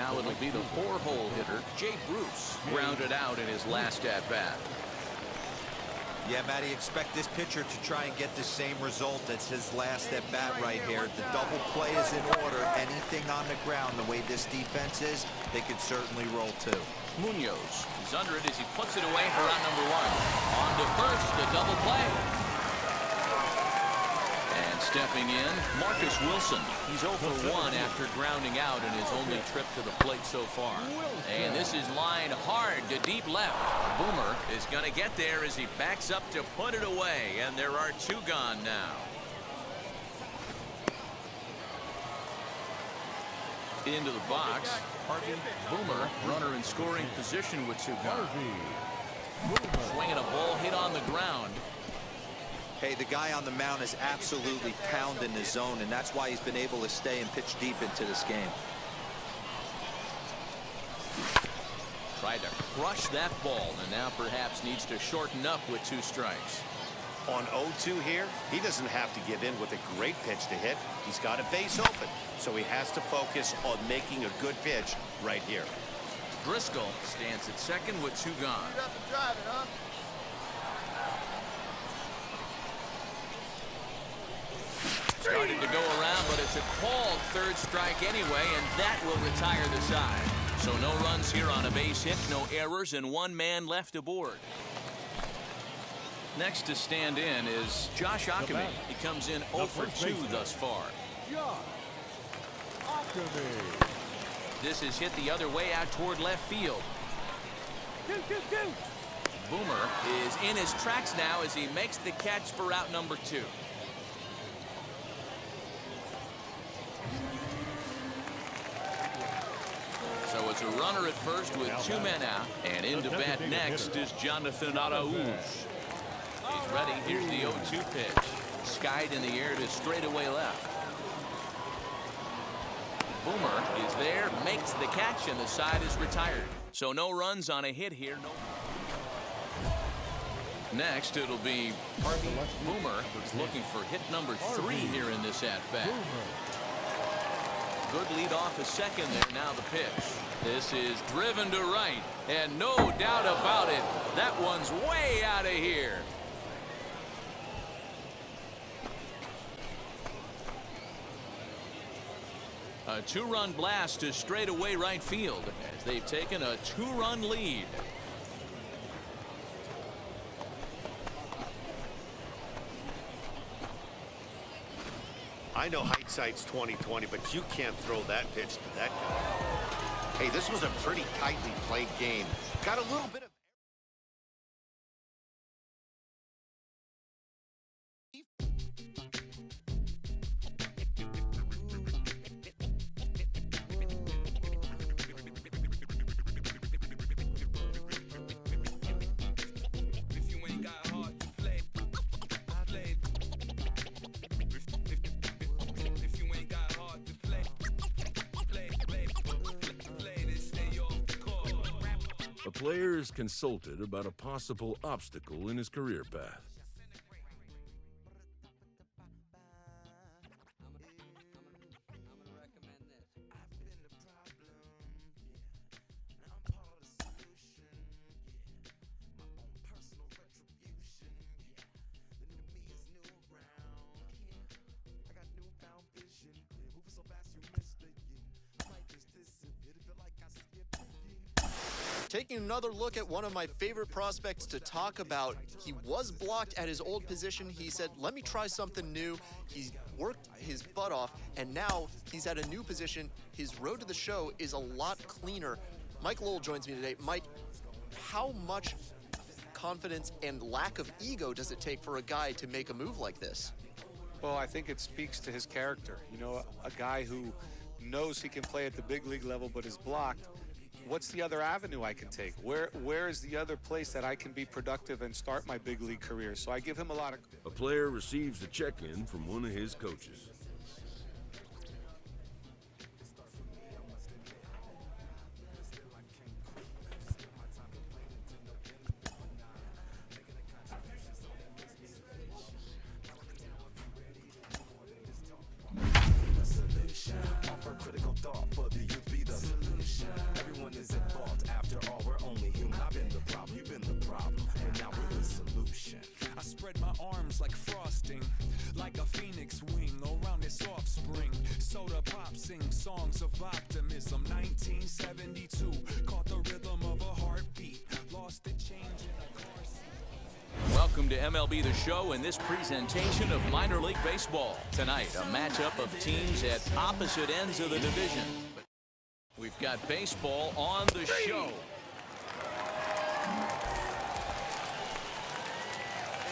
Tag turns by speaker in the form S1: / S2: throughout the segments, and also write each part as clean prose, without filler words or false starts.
S1: Now it'll be the 4-hole hitter, Jay Bruce, grounded out in his last at-bat.
S2: Yeah, Matty, expect this pitcher to try and get the same result as his last at-bat right here. The double play is in order. Anything on the ground, the way this defense is, they could certainly roll too.
S1: Munoz, he's under it as he puts it away for out number 1. On to first, a double play. And stepping in, Marcus Wilson. He's 0 for 1 after grounding out in his only trip to the plate so far. And this is lined hard to deep left. Boomer is going to get there as he backs up to put it away, and there are 2 gone now. Into the box, Harvey Boomer, runner in scoring position with 2 gone. Swinging a ball hit on the ground.
S2: Hey, the guy on the mound is absolutely pounding the zone, and that's why he's been able to stay and pitch deep into this game.
S1: Tried to crush that ball, and now perhaps needs to shorten up with 2 strikes.
S3: On 0-2 here, he doesn't have to give in with a great pitch to hit. He's got a base open, so he has to focus on making a good pitch right here.
S1: Driscoll stands at second with 2 gone. Started to go around, but it's a called 3rd strike anyway, and that will retire the side. So no runs here on a base hit, no errors, and 1 man left aboard. Next to stand in is Josh Ockamy. He comes in 0 for 2 thus far. This is hit the other way out toward left field. Boomer is in his tracks now as he makes the catch for out number 2. So it's a runner at first with 2 men out, and in to bat next is Jonathan Araújo. He's ready. Here's the 0-2 pitch. Skied in the air to straightaway left. Boomer is there, makes the catch, and the side is retired. So no runs on a hit here. Next, it'll be Harvey Boomer, who's looking for hit number 3 here in this at-bat. Good lead off a second there. Now the pitch. This is driven to right, and no doubt about it, that one's way out of here. A 2-run blast to straightaway right field as they've taken a 2-run lead.
S3: I know hindsight's 20/20, but you can't throw that pitch to that guy. Hey, this was a pretty tightly played game. Got a little bit of
S4: A player is consulted about a possible obstacle in his career path.
S5: Taking another look at one of my favorite prospects to talk about. He was blocked at his old position. He said, let me try something new. He's worked his butt off, and now he's at a new position. His road to the show is a lot cleaner. Mike Lowell joins me today. Mike, how much confidence and lack of ego does it take for a guy to make a move like this?
S6: Well, I think it speaks to his character. You know, a guy who knows he can play at the big league level but is blocked. What's the other avenue I can take? Where is the other place that I can be productive and start my big league career? So I give him a lot of...
S4: A player receives a check-in from one of his coaches.
S7: Offer critical thought for the youth, be the solution. songs of optimism. 1972, caught the rhythm of a heartbeat. Lost the change in a car seat.
S1: Welcome to MLB The Show and this presentation of minor league baseball. Tonight, a matchup of teams at opposite ends of the division. We've got baseball on the show.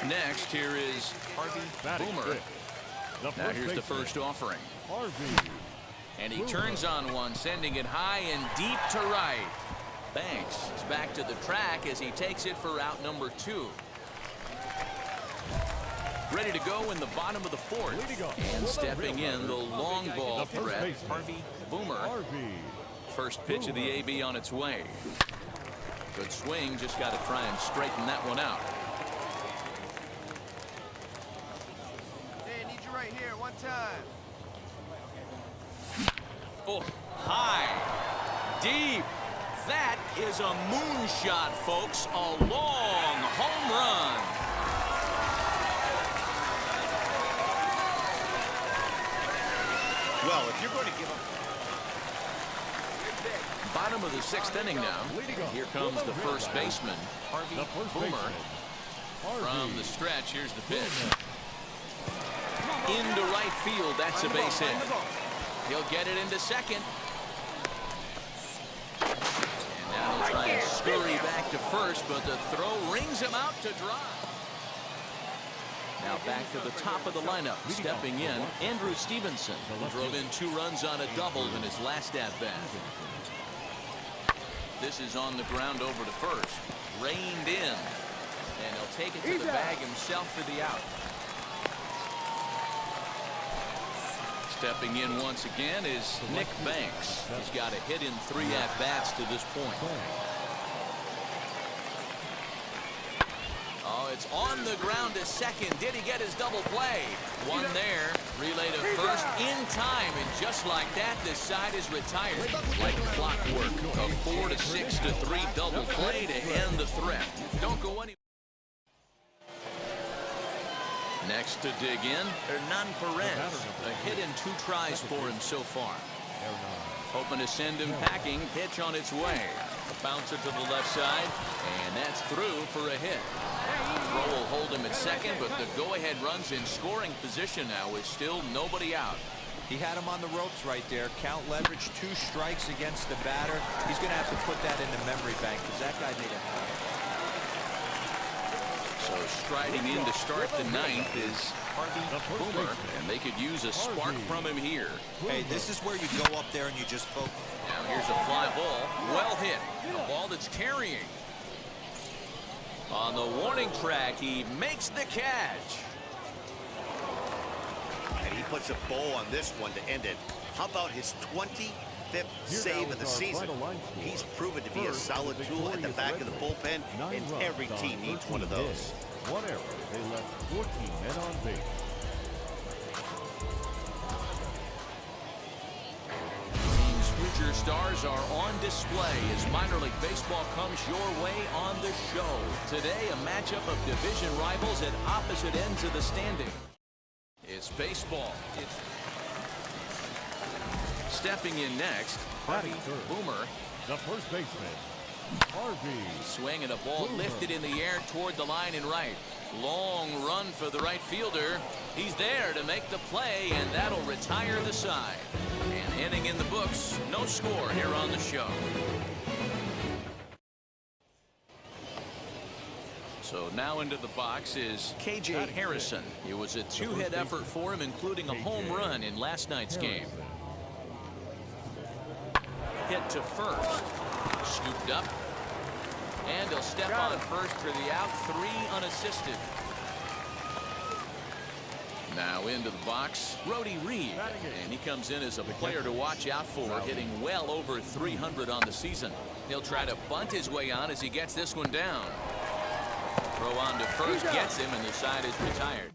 S1: Next, here is Boomer. Now here's the first offering. And he turns on one, sending it high and deep to right. Banks is back to the track as he takes it for out number 2. Ready to go in the bottom of the 4th. And stepping in, the long ball threat, Boomer. First pitch of the AB on its way. Good swing, just got to try and straighten that one out.
S8: Hey, I need you right here, one time.
S1: Oh, high, deep. That is a moonshot, folks. A long home run.
S3: Well, if you're going to give up...
S1: Bottom of the 6th inning now. Here comes the first baseman, Boomer. From the stretch, here's the pitch. Into right field, that's a base hit. He'll get it into second. And now he'll try and scurry back to first, but the throw rings him out to dry. Now back to the top of the lineup. Stepping in, Andrew Stevenson, who drove in 2 runs on a double in his last at-bat. This is on the ground over to first. Reined in. And he'll take it to the bag himself for the out. Stepping in once again is Nick Banks. He's got a hit in 3 at-bats to this point. Oh, it's on the ground to second. Did he get his double play? One there. Relay to first in time. And just like that, this side is retired. Like clockwork. A 4-6-3 double play to end the threat. Don't go anywhere. Next to dig in, Hernan Perez. A hit in 2 tries for him so far. Hoping to send him packing. Pitch on its way. A bouncer to the left side, and that's through for a hit. Throw will hold him at second, but the go-ahead run's in scoring position now with still nobody out.
S2: He had him on the ropes right there. Count leverage, 2 strikes against the batter. He's going to have to put that in the memory bank because that guy made a hat.
S1: So striding in to start the 9th is Boomer, and they could use a spark from him here.
S2: Hey, this is where you go up there and you just focus.
S1: Now here's a fly ball, well hit, a ball that's carrying. On the warning track, he makes the catch.
S3: And he puts a bow on this one to end it. How about his 25th save of the season? He's proven to be a solid tool at the back of the bullpen, and every team needs one of those.
S9: 1 error. They left 14 men on base.
S1: Team's future stars are on display as minor league baseball comes your way on the show. Today, a matchup of division rivals at opposite ends of the standing. It's baseball. Stepping in next, Boomer.
S9: The first baseman, Harvey.
S1: Swing and a ball lifted in the air toward the line and right. Long run for the right fielder. He's there to make the play, and that'll retire the side. And inning in the books, no score here on the show. So now into the box is K.J. Harrison. It was a 2-hit effort for him, including a home run in last night's game. Hit to first. Scooped up. And he'll step on first for the out. 3 unassisted. Now into the box, Brody Reed. And he comes in as a player to watch out for, hitting well over 300 on the season. He'll try to bunt his way on as he gets this one down. Throw on to first, gets him, and the side is retired.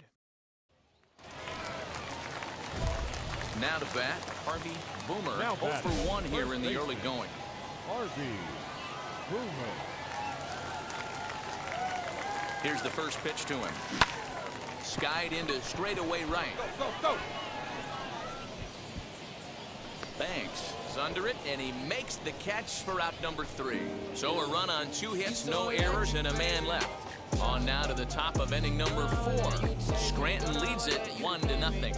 S1: Now to bat, Harvey Boomer. 0 for 1 here in the early going.
S9: Harvey Boomer.
S1: Here's the first pitch to him. Skied into straightaway right.
S8: Go, go, go.
S1: Banks is under it, and he makes the catch for out number 3. So a run on 2 hits, no errors, and a man left. On now to the top of inning number 4. Scranton leads it 1-0.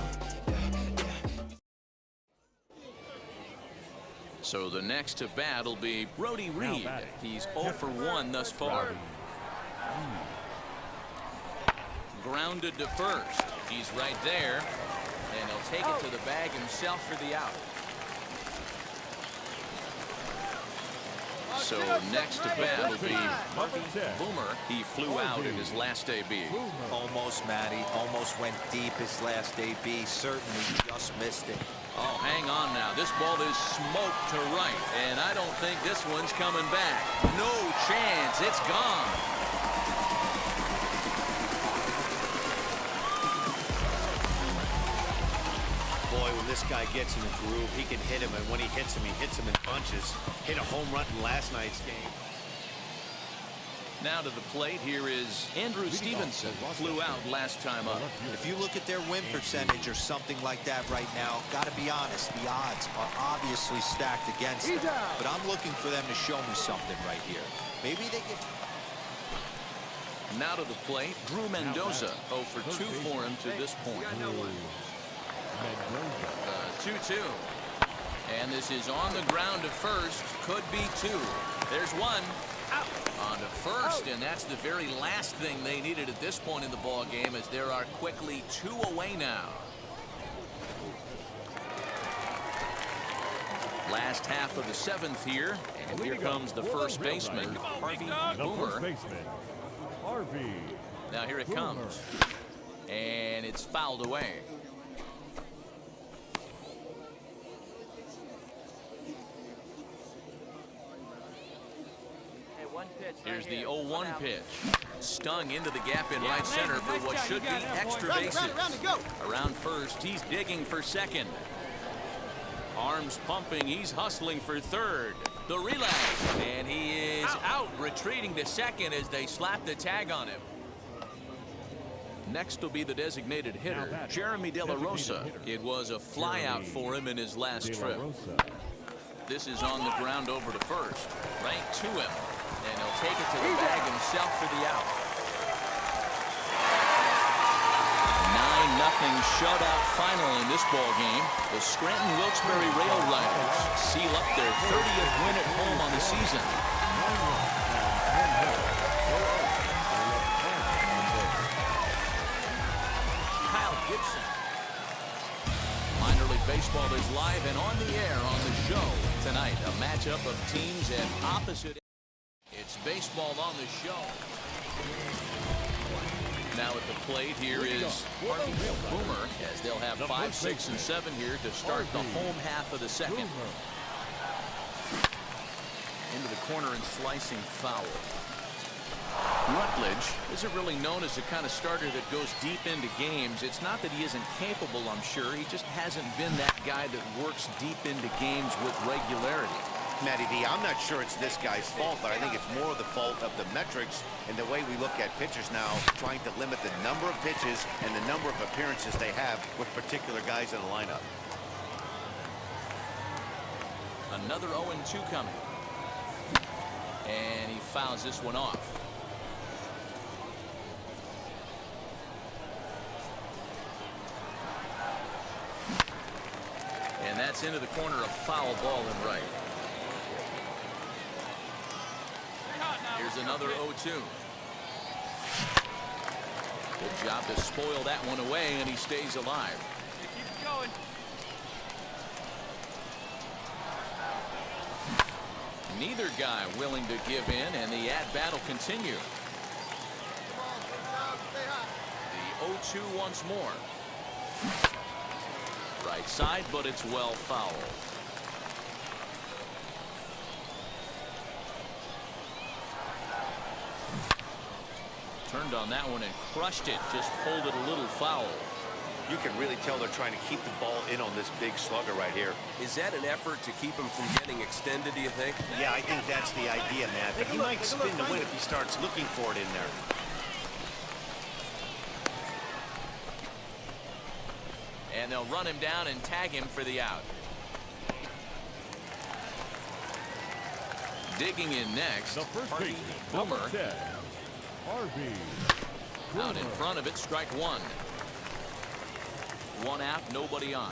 S1: So the next to bat will be Brody Reed. He's 0 for 1 thus far. Grounded to first. He's right there, and he'll take it to the bag himself for the out. So next to bat will be Boomer. He flew out in his last AB.
S2: Almost, Matty. Almost went deep his last AB. Certainly just missed it.
S1: Oh, hang on now. This ball is smoked to right, and I don't think this one's coming back. No chance. It's gone.
S3: Boy, when this guy gets in the groove, he can hit him, and when he hits him in bunches. Hit a home run in last night's game.
S1: Now to the plate, here is Andrew Stevenson. Flew out last time up.
S2: If you look at their win percentage or something like that right now, got to be honest, the odds are obviously stacked against them. But I'm looking for them to show me something right here. Maybe they get...
S1: Now to the plate, Drew Mendoza. 0 for 2 for him to this point. 2-2. And this is on the ground to first. Could be 2. There's 1. Out. On to first, and that's the very last thing they needed at this point in the ball game, as there are quickly 2 away now. Last half of the 7th here, and here comes the first baseman, Harvey Boomer. Now here it comes, and it's fouled away. Here's the 0-1 pitch. Stung into the gap in right center for what should be extra bases. Around first, he's digging for second. Arms pumping, he's hustling for third. The relax, and he is out, retreating to second as they slap the tag on him. Next will be the designated hitter, Jeremy De La Rosa. It was a flyout for him in his last trip. This is on the ground over to first. Right to him. And he'll take it to the bag himself for the out. 9-0 shutout final in this ball game. The Scranton Wilkes-Barre Rail Riders seal up their 30th win at home on the season. Kyle Gibson. Minor League Baseball is live and on the air on the show tonight. A matchup of teams at opposite. It's baseball on the show. Now at the plate, here is Harvey Boomer, as they'll have 5, 6, and 7 here to start the home half of the second. Into the corner and slicing foul. Rutledge isn't really known as the kind of starter that goes deep into games. It's not that he isn't capable, I'm sure. He just hasn't been that guy that works deep into games with regularity.
S3: Matty D, I'm not sure it's this guy's fault, but I think it's more the fault of the metrics and the way we look at pitchers now, trying to limit the number of pitches and the number of appearances they have with particular guys in the lineup.
S1: Another 0-2 coming. And he fouls this one off. And that's into the corner, a foul ball and right. Here's another 0-2. Good job to spoil that one away, and he stays alive.
S8: Keep it going.
S1: Neither guy willing to give in, and the at-bat will continue. The 0-2 once more. Right side, but it's well fouled. Turned on that one and crushed it. Just pulled it a little foul.
S3: You can really tell they're trying to keep the ball in on this big slugger right here.
S10: Is that an effort to keep him from getting extended, do you think?
S3: Yeah, I think that's the idea, Matt. But he might spin to win if he starts looking for it in there.
S1: And they'll run him down and tag him for the out. Digging in next,
S9: The first
S1: Harvey
S9: baseman,
S1: Boomer.
S9: number 10, Harvey
S1: Out in
S9: Boomer.
S1: front of it, strike one. One out, nobody on.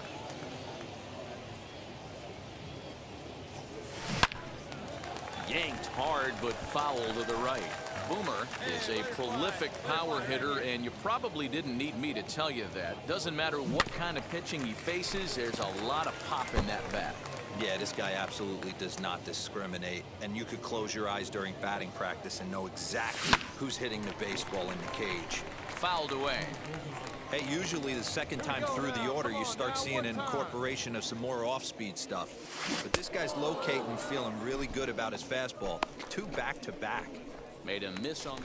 S1: Yanked hard, but foul to the right. Boomer is a prolific power hitter, and you probably didn't need me to tell you that. Doesn't matter what kind of pitching he faces, there's a lot of pop in that bat.
S2: Yeah, this guy absolutely does not discriminate, and you could close your eyes during batting practice and know exactly who's hitting the baseball in the cage.
S1: Fouled away.
S2: Hey, usually the second time through the order, you start seeing an incorporation of some more off-speed stuff. But this guy's locating, feeling really good about his fastball. 2 back-to-back.
S1: Made a miss on the...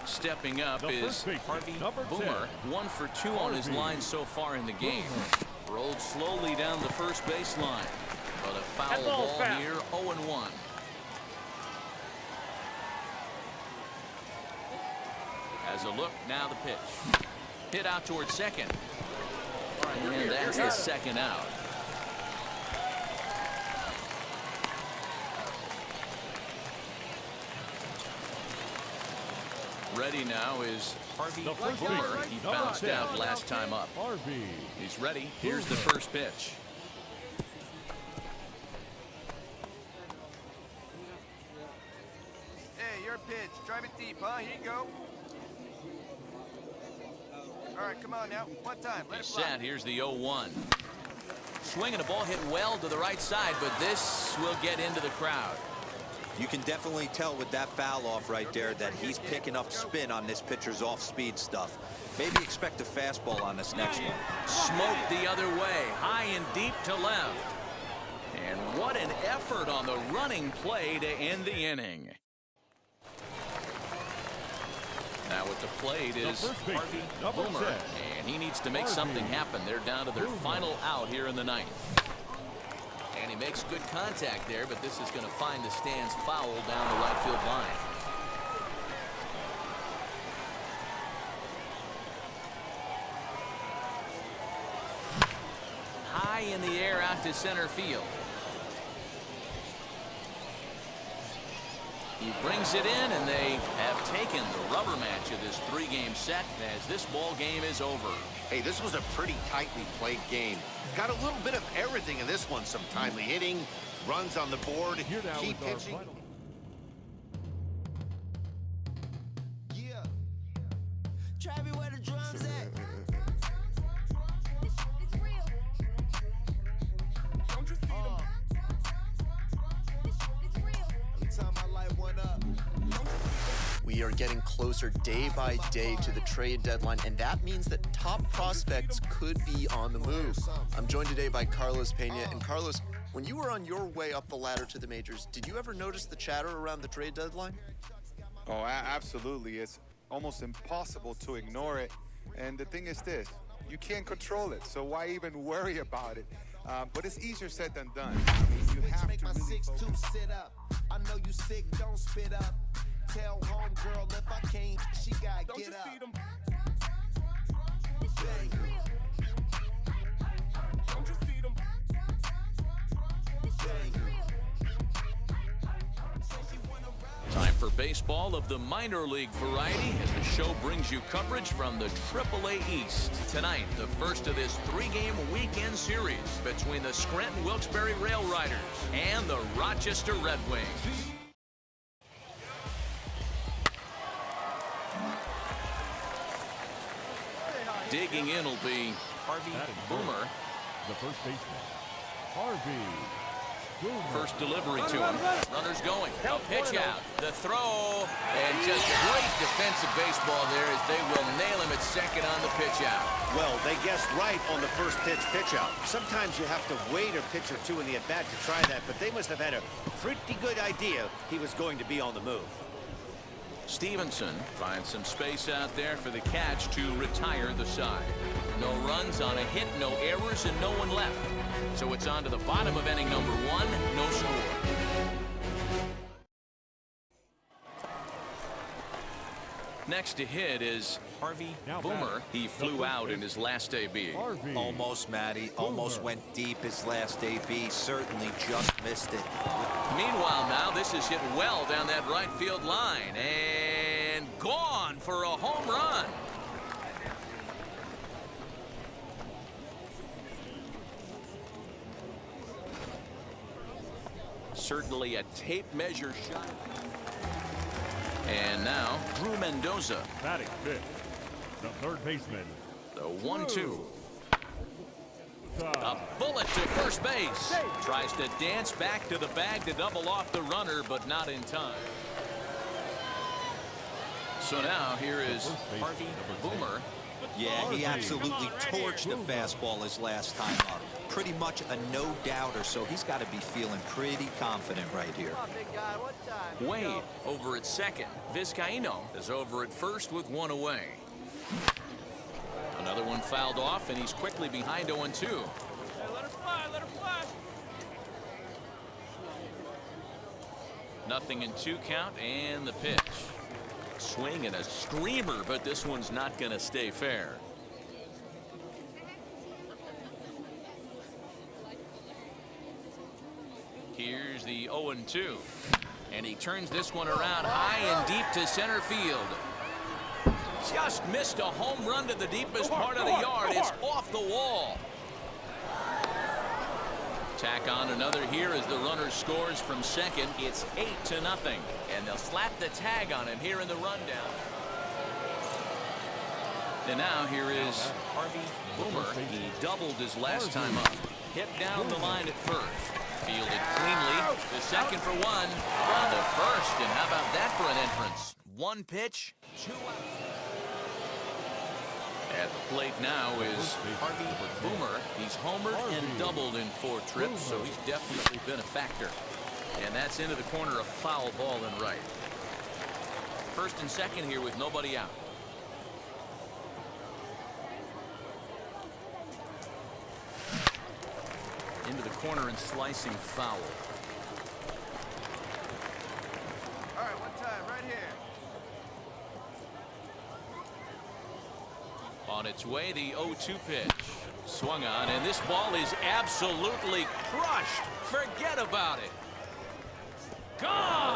S1: Stepping up
S9: The
S1: is
S9: first baseman,
S1: Harvey
S9: number 10,
S1: Boomer. 1 for 2 on his
S9: Harvey
S1: line so far in the game. Rolled slowly down the first baseline. But a foul
S11: That ball's
S1: ball
S11: foul.
S1: here, 0-1. As a look, now the pitch. Hit out towards second. And that's the second out. Ready now is Harvey
S9: The first
S1: Boomer.
S9: baseman,
S1: He
S9: number
S1: bounced
S9: 10,
S1: out last time up.
S9: Harvey
S1: He's ready. Here's the
S9: Boomer.
S1: first pitch.
S8: Hey, your pitch. Drive it deep, huh? Here you go. All right, come on now. One time. Let it
S1: He's
S8: fly.
S1: set. Here's the 0-1. Swinging a ball hit well to the right side, but this will get into the crowd.
S2: You can definitely tell with that foul off right there that he's picking up spin on this pitcher's off-speed stuff. Maybe expect a fastball on this next one.
S1: Smoked the other way, high and deep to left. And what an effort on the running play to end the inning. Now at the plate is
S9: first baseman,
S1: Harvey
S9: number
S1: Boomer,
S9: 10,
S1: and he needs to make
S9: Harvey
S1: something happen. They're down to their
S9: Boomer.
S1: final out here in the ninth. And he makes good contact there, but this is going to find the stands foul down the right field line. High in the air out to center field. He brings it in, and they have taken the rubber match of this 3-game set as this ball game is over.
S3: Hey, this was a pretty tightly played game. Got a little bit of everything in this one. Some timely hitting, runs on the board,
S9: Here now
S3: key
S9: is our
S3: pitching.
S9: final.
S12: Yeah. Travis, where the drums at?
S5: We are getting closer day by day to the trade deadline, and that means that top prospects could be on the move. I'm joined today by Carlos Pena. And Carlos, when you were on your way up the ladder to the majors, did you ever notice the chatter around the trade deadline?
S6: Oh, absolutely. It's almost impossible to ignore it. And the thing is this, you can't control it, so why even worry about it? But it's easier said than done. I mean, you have
S12: Make
S6: to
S12: my
S6: really
S12: 6'2"
S6: focus.
S12: sit up. I know you sick, don't spit up. Tell homegirl if I can't, she gotta get up.
S1: Time for baseball of the minor league variety as the show brings you coverage from the AAA East. Tonight, the first of this 3-game weekend series between the Scranton Wilkes-Barre Rail Riders and the Rochester Red Wings. Digging in will be Harvey Boomer.
S9: The first baseman, Harvey Boomer.
S1: First delivery to him. Runners going. A pitch out. The throw. And just great defensive baseball there as they will nail him at second on the pitch out.
S3: Well, they guessed right on the first pitch out. Sometimes you have to wait a pitch or two in the at-bat to try that, but they must have had a pretty good idea he was going to be on the move.
S1: Stevenson finds some space out there for the catch to retire the side. No runs on a hit, no errors, and no one left. So it's on to the bottom of inning number 1, no score. Next to hit is Harvey Boomer. He flew out in his last AB.
S2: Almost, Matty. Almost went deep his last AB. Certainly just missed it.
S1: Meanwhile, now this is hit well down that right field line and gone for a home run. Certainly a tape measure shot. And now Drew Mendoza.
S9: Batting fifth, the third baseman.
S1: The 1-2. A bullet to first base. Tries to dance back to the bag to double off the runner, but not in time. So now here is Harvey Boomer.
S2: Yeah, he absolutely torched the fastball his last time up. Pretty much a no-doubter, so he's got to be feeling pretty confident right here.
S1: Wade over at second. Vizcaíno is over at first with one away. Another one fouled off, and he's quickly behind 0-2.
S8: Let her fly, let her fly.
S1: Nothing in 2 count, and the pitch. Swing and a screamer, but this one's not going to stay fair. Here's the 0-2. And he turns this one around high and deep to center field. Just missed a home run to the deepest part of the yard. It's off the wall. Tack on another here as the runner scores from second. It's 8-0. And they'll slap the tag on him here in the rundown. And now here is Harvey Boomer. He doubled his last time up. Hit down the line at first. Fielded cleanly. The second for one. On to first. And how about that for an entrance? 1 pitch, 2 outs. At the plate now is Harvey Boomer. He's homered and doubled in 4 trips, so he's definitely been a factor. And that's into the corner, a foul ball and right. First and second here with nobody out. Into the corner and slicing foul.
S8: All right, one time, right here.
S1: On its way, the 0-2 pitch. Swung on, and this ball is absolutely crushed. Forget about it. Gone!